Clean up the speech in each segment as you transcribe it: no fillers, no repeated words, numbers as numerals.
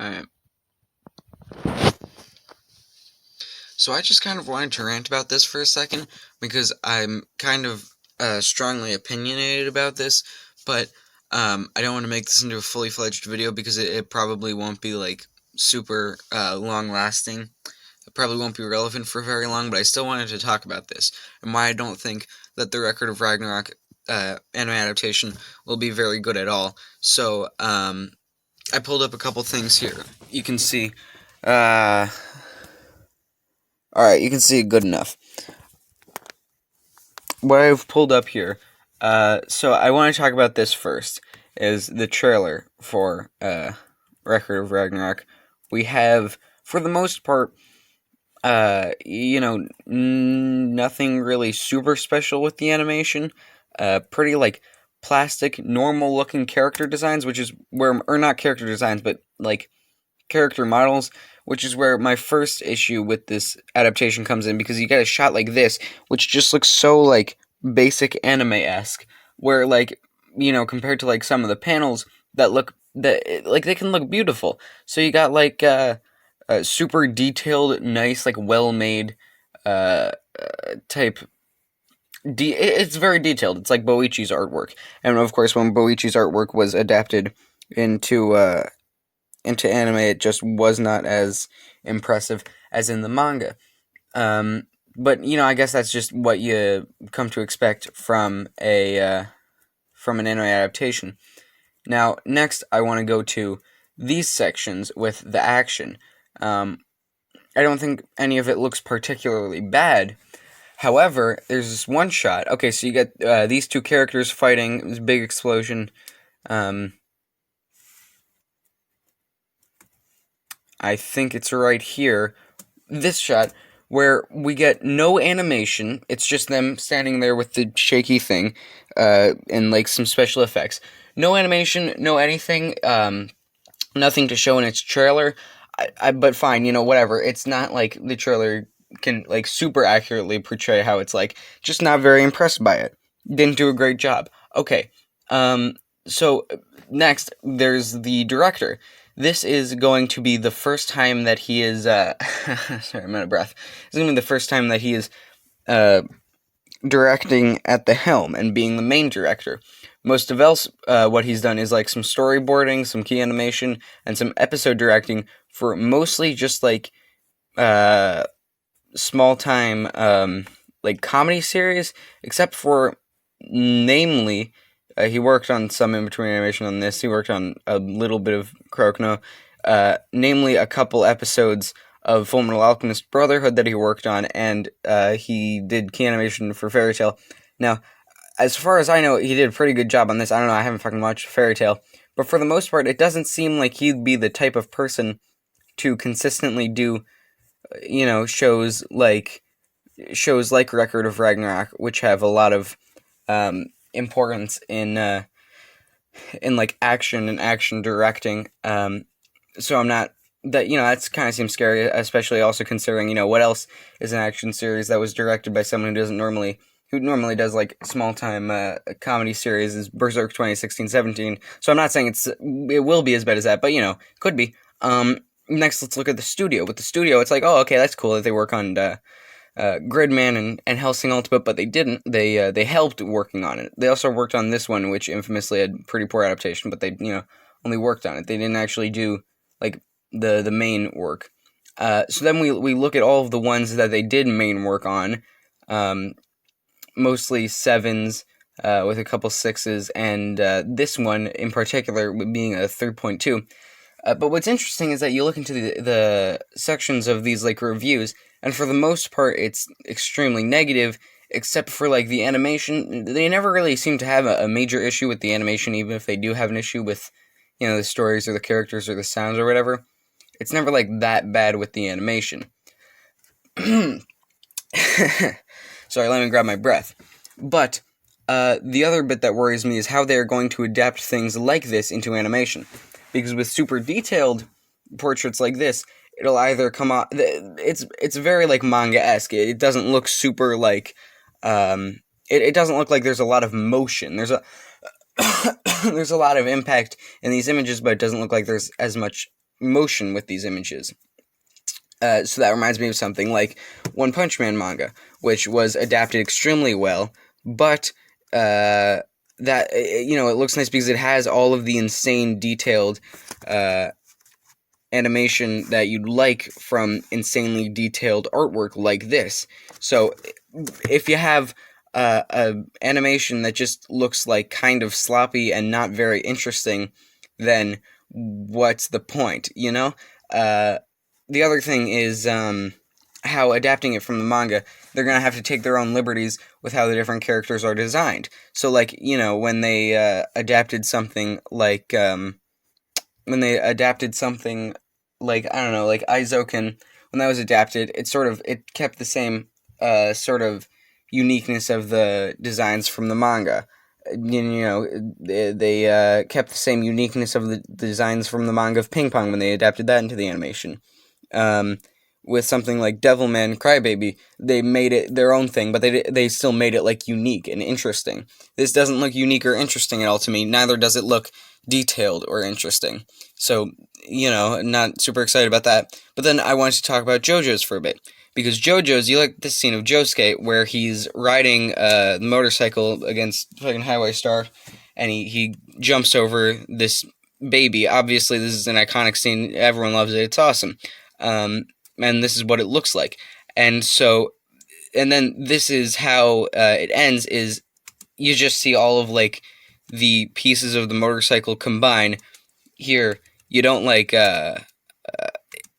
Alright. So I just kind of wanted to rant about this for a second, because I'm kind of strongly opinionated about this, but I don't want to make this into a fully fledged video because it probably won't be like super long lasting. It probably won't be relevant for very long, but I still wanted to talk about this and why I don't think that the Record of Ragnarok anime adaptation will be very good at all. So I pulled up a couple things here. You can see. Alright, you can see it good enough. What I've pulled up here, so I want to talk about this first, is the trailer for Record of Ragnarok. We have, for the most part, nothing really super special with the animation. Pretty, like, plastic, normal-looking character designs, which is where, or not character designs, but, like, character models, which is where my first issue with this adaptation comes in, because you get a shot like this, which just looks so, like, basic anime-esque, where, like, compared to, like, some of the panels that look, like, they can look beautiful. So you got, like, super detailed, nice, like, well-made, type. It's very detailed. It's like Boichi's artwork. And, of course, when Boichi's artwork was adapted into anime, it just was not as impressive as in the manga. But I guess that's just what you come to expect from an anime adaptation. Now, next, I want to go to these sections with the action. I don't think any of it looks particularly bad. However, there's this one shot. Okay, so you get these two characters fighting. This big explosion. I think it's right here. This shot, where we get no animation. It's just them standing there with the shaky thing, and like some special effects. No animation, no anything, nothing to show in its trailer. But fine, whatever. It's not like the trailer can like super accurately portray how it's like. Just not very impressed by it. Didn't do a great job. Okay. So next, there's the director. This is going to be the first time that he is, sorry, I'm out of breath. This is going to be the first time that he is, directing at the helm and being the main director. Most of else, what he's done is, like, some storyboarding, some key animation, and some episode directing for mostly just, like, small-time, like, comedy series, except for, namely, he worked on some in-between animation on this. He worked on a little bit of Krokno, namely a couple episodes of Fullmetal Alchemist Brotherhood that he worked on, and he did key animation for Fairy Tail. Now, as far as I know, he did a pretty good job on this. I don't know, I haven't fucking watched Fairy Tail, but for the most part, it doesn't seem like he'd be the type of person to consistently do, shows like Record of Ragnarok, which have a lot of importance in like action and action directing. So I'm not that that's kind of seems scary, especially also considering what else is an action series that was directed by someone who normally does like small time comedy series is Berserk 2016-17. So I'm not saying it will be as bad as that, but could be. Next, let's look at the studio. With the studio, it's like, oh, okay, that's cool that they work on Gridman and Hellsing Ultimate, but they didn't. They helped working on it. They also worked on this one, which infamously had pretty poor adaptation, but they only worked on it. They didn't actually do like the main work. So then we look at all of the ones that they did main work on, mostly 7s with a couple 6s, and this one in particular being a 3.2. But what's interesting is that you look into the sections of these like reviews, and for the most part, it's extremely negative, except for like the animation. They never really seem to have a major issue with the animation, even if they do have an issue with the stories or the characters or the sounds or whatever. It's never like that bad with the animation. Sorry, let me grab my breath. But the other bit that worries me is how they are going to adapt things like this into animation. Because with super detailed portraits like this, it'll either come out. It's very like manga-esque. It doesn't look super like. It doesn't look like there's a lot of motion. There's a there's a lot of impact in these images, but it doesn't look like there's as much motion with these images. So that reminds me of something like One Punch Man manga, which was adapted extremely well, but it looks nice because it has all of the insane detailed uh, animation that you'd like from insanely detailed artwork like this. So if you have a animation that just looks like kind of sloppy and not very interesting, then what's the point, you know? The other thing is how adapting it from the manga, they're going to have to take their own liberties with how the different characters are designed. So, like, when they adapted something like I don't know, like Aizoken, when that was adapted, it kept the same sort of uniqueness of the designs from the manga. They kept the same uniqueness of the designs from the manga of Ping Pong when they adapted that into the animation. Um, with something like Devilman Crybaby, they made it their own thing, but they still made it like unique and interesting. This doesn't look unique or interesting at all to me. Neither does it look detailed or interesting. So, not super excited about that. But then I wanted to talk about JoJo's for a bit. Because JoJo's, you like this scene of Josuke where he's riding a motorcycle against fucking Highway Star, and he jumps over this baby. Obviously, this is an iconic scene. Everyone loves it. It's awesome. And this is what it looks like. And then this is how it ends, is you just see all of, like, the pieces of the motorcycle combine. Here, you don't, like,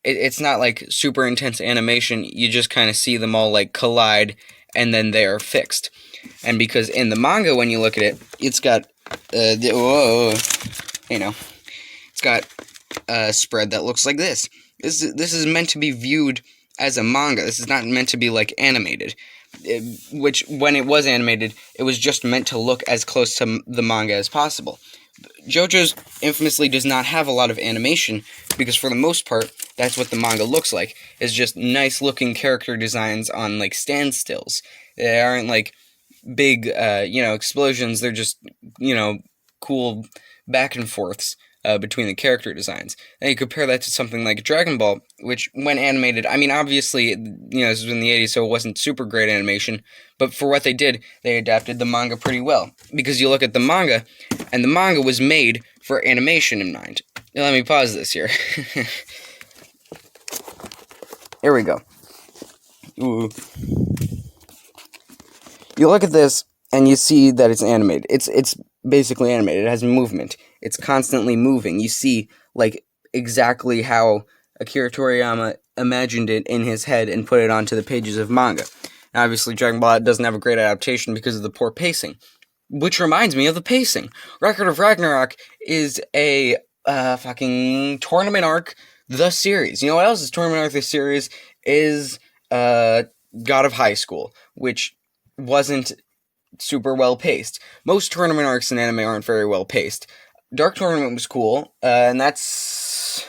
it's not, like, super intense animation. You just kind of see them all, like, collide, and then they are fixed. And because in the manga, when you look at it, it's got, it's got a spread that looks like this. This is meant to be viewed as a manga. This is not meant to be, like, animated. Which, when it was animated, it was just meant to look as close to the manga as possible. JoJo's infamously does not have a lot of animation, because for the most part, that's what the manga looks like. It's just nice-looking character designs on, like, standstills. They aren't, like, big, explosions. They're just, cool back and forths between the character designs. And you compare that to something like Dragon Ball, which, when animated, I mean, obviously, this was in the 80s, so it wasn't super great animation, but for what they did, they adapted the manga pretty well. Because you look at the manga, and the manga was made for animation in mind. Now, let me pause this here. Here we go. Ooh. You look at this, and you see that it's animated. It's basically animated. It has movement. It's constantly moving. You see, like, exactly how Akira Toriyama imagined it in his head and put it onto the pages of manga. Now, obviously, Dragon Ball doesn't have a great adaptation because of the poor pacing. Which reminds me of the pacing. Record of Ragnarok is a fucking tournament arc, the series. You know what else is tournament arc, the series? Is God of High School, which wasn't super well paced. Most tournament arcs in anime aren't very well paced. Dark Tournament was cool, and that's...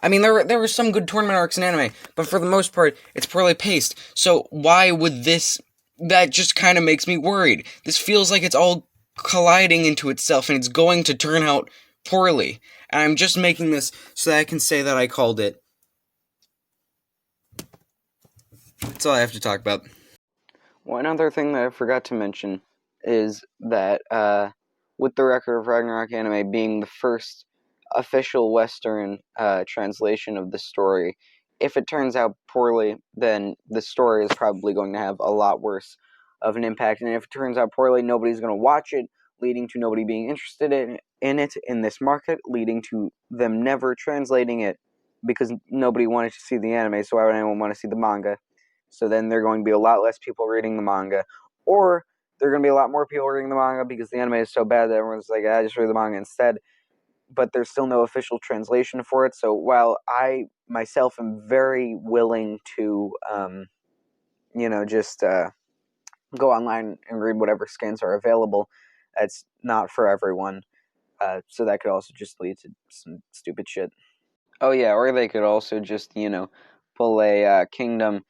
I mean, there were some good tournament arcs in anime, but for the most part, it's poorly paced. So why would this... That just kind of makes me worried. This feels like it's all colliding into itself, and it's going to turn out poorly. And I'm just making this so that I can say that I called it. That's all I have to talk about. One other thing that I forgot to mention is that with the Record of Ragnarok anime being the first official Western translation of the story, if it turns out poorly, then the story is probably going to have a lot worse of an impact. And if it turns out poorly, nobody's going to watch it, leading to nobody being interested in it in this market, leading to them never translating it because nobody wanted to see the anime, so why would anyone want to see the manga? So then there are going to be a lot less people reading the manga. Or there are going to be a lot more people reading the manga because the anime is so bad that everyone's like, just read the manga instead. But there's still no official translation for it. So while I myself am very willing to, just go online and read whatever scans are available, that's not for everyone. So that could also just lead to some stupid shit. Oh yeah, or they could also just, pull a Kingdom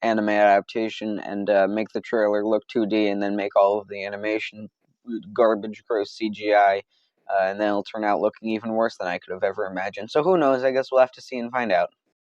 anime adaptation and make the trailer look 2D and then make all of the animation garbage, gross CGI, and then it'll turn out looking even worse than I could have ever imagined. So who knows? I guess we'll have to see and find out.